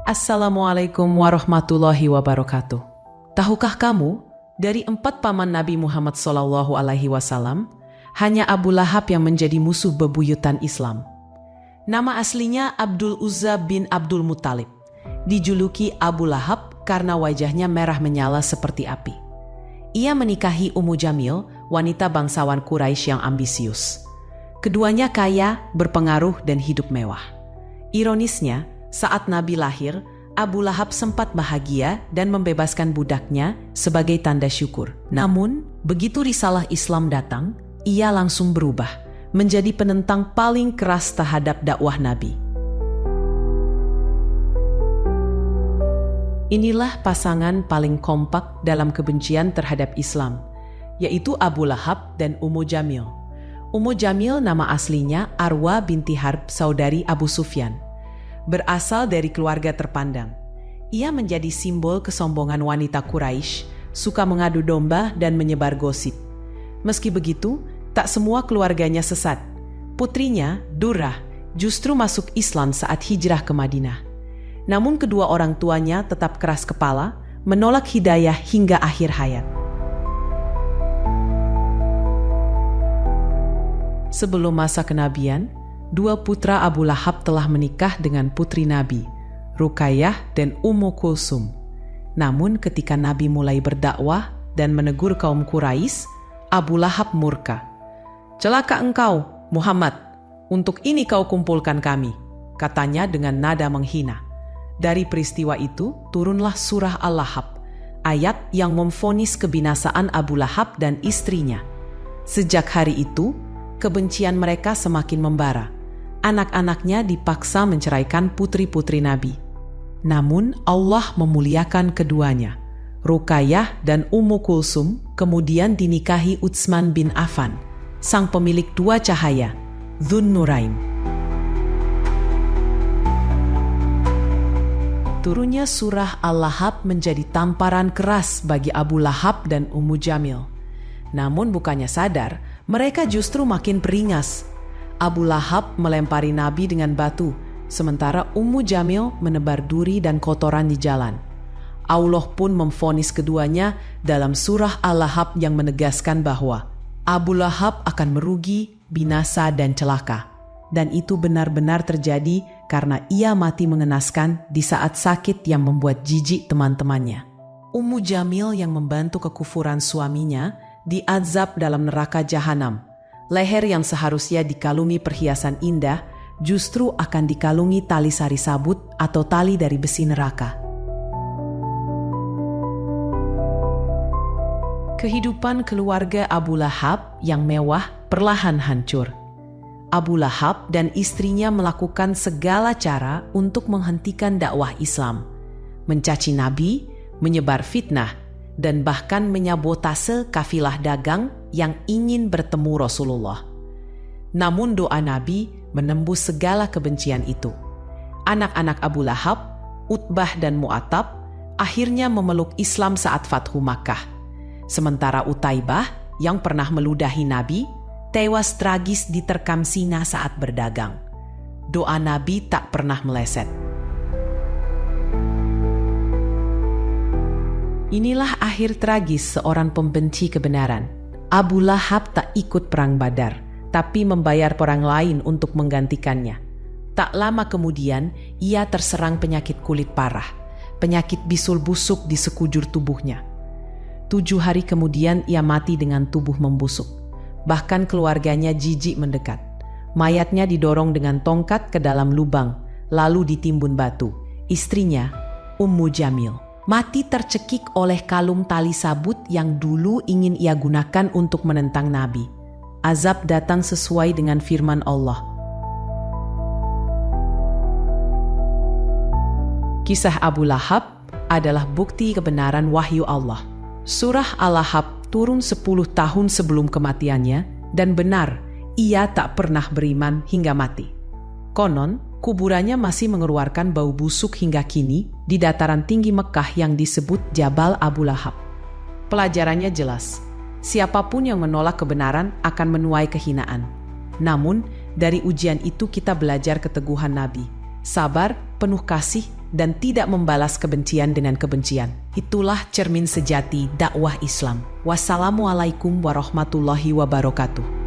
Assalamualaikum warahmatullahi wabarakatuh. Tahukah kamu, dari 4 paman Nabi Muhammad SAW, hanya Abu Lahab yang menjadi musuh bebuyutan Islam. Nama aslinya Abdul Uzza bin Abdul Muttalib. Dijuluki Abu Lahab karena wajahnya merah menyala seperti api. Ia menikahi Ummu Jamil, wanita bangsawan Quraisy yang ambisius. Keduanya kaya, berpengaruh, dan hidup mewah. Ironisnya, saat Nabi lahir, Abu Lahab sempat bahagia dan membebaskan budaknya sebagai tanda syukur. Namun, begitu risalah Islam datang, ia langsung berubah menjadi penentang paling keras terhadap dakwah Nabi. Inilah pasangan paling kompak dalam kebencian terhadap Islam, yaitu Abu Lahab dan Ummu Jamil. Ummu Jamil nama aslinya Arwa binti Harb, saudari Abu Sufyan. Berasal dari keluarga terpandang. Ia menjadi simbol kesombongan wanita Quraisy, suka mengadu domba dan menyebar gosip. Meski begitu, tak semua keluarganya sesat. Putrinya, Durrah, justru masuk Islam saat hijrah ke Madinah. Namun kedua orang tuanya tetap keras kepala, menolak hidayah hingga akhir hayat. Sebelum masa kenabian, 2 putra Abu Lahab telah menikah dengan putri Nabi, Ruqayyah dan Ummu Kulsum. Namun ketika Nabi mulai berdakwah dan menegur kaum Quraisy, Abu Lahab murka. "Celaka engkau, Muhammad, untuk ini kau kumpulkan kami," katanya dengan nada menghina. Dari peristiwa itu turunlah surah Al-Lahab, ayat yang memvonis kebinasaan Abu Lahab dan istrinya. Sejak hari itu, kebencian mereka semakin membara. Anak-anaknya dipaksa menceraikan putri-putri Nabi. Namun Allah memuliakan keduanya. Ruqayyah dan Ummu Kulsum kemudian dinikahi Utsman bin Affan, sang pemilik 2 cahaya, Dzun Nurain. Turunnya surah Al-Lahab menjadi tamparan keras bagi Abu Lahab dan Ummu Jamil. Namun bukannya sadar, mereka justru makin beringas. Abu Lahab melempari Nabi dengan batu, sementara Ummu Jamil menebar duri dan kotoran di jalan. Allah pun memvonis keduanya dalam surah Al-Lahab yang menegaskan bahwa Abu Lahab akan merugi, binasa, dan celaka. Dan itu benar-benar terjadi karena ia mati mengenaskan di saat sakit yang membuat jijik teman-temannya. Ummu Jamil yang membantu kekufuran suaminya diazab dalam neraka jahanam. Leher yang seharusnya dikalungi perhiasan indah justru akan dikalungi tali sari sabut atau tali dari besi neraka. Kehidupan keluarga Abu Lahab yang mewah perlahan hancur. Abu Lahab dan istrinya melakukan segala cara untuk menghentikan dakwah Islam, mencaci Nabi, menyebar fitnah, dan bahkan menyabotase kafilah dagang yang ingin bertemu Rasulullah. Namun doa Nabi menembus segala kebencian itu. Anak-anak Abu Lahab, Utbah dan Mu'attab, akhirnya memeluk Islam saat Fathu Makkah. Sementara Utaibah yang pernah meludahi Nabi, tewas tragis diterkam singa saat berdagang. Doa Nabi tak pernah meleset. Inilah akhir tragis seorang pembenci kebenaran. Abu Lahab tak ikut perang Badar, tapi membayar orang lain untuk menggantikannya. Tak lama kemudian, ia terserang penyakit kulit parah, penyakit bisul busuk di sekujur tubuhnya. 7 hari kemudian ia mati dengan tubuh membusuk. Bahkan keluarganya jijik mendekat. Mayatnya didorong dengan tongkat ke dalam lubang, lalu ditimbun batu. Istrinya, Ummu Jamil, mati tercekik oleh kalung tali sabut yang dulu ingin ia gunakan untuk menentang Nabi. Azab datang sesuai dengan firman Allah. Kisah Abu Lahab adalah bukti kebenaran wahyu Allah. Surah Al-Lahab turun 10 tahun sebelum kematiannya, dan benar, ia tak pernah beriman hingga mati. Konon, kuburannya masih mengeluarkan bau busuk hingga kini di dataran tinggi Mekah yang disebut Jabal Abu Lahab. Pelajarannya jelas, siapapun yang menolak kebenaran akan menuai kehinaan. Namun, dari ujian itu kita belajar keteguhan Nabi, sabar, penuh kasih, dan tidak membalas kebencian dengan kebencian. Itulah cermin sejati dakwah Islam. Wassalamualaikum warahmatullahi wabarakatuh.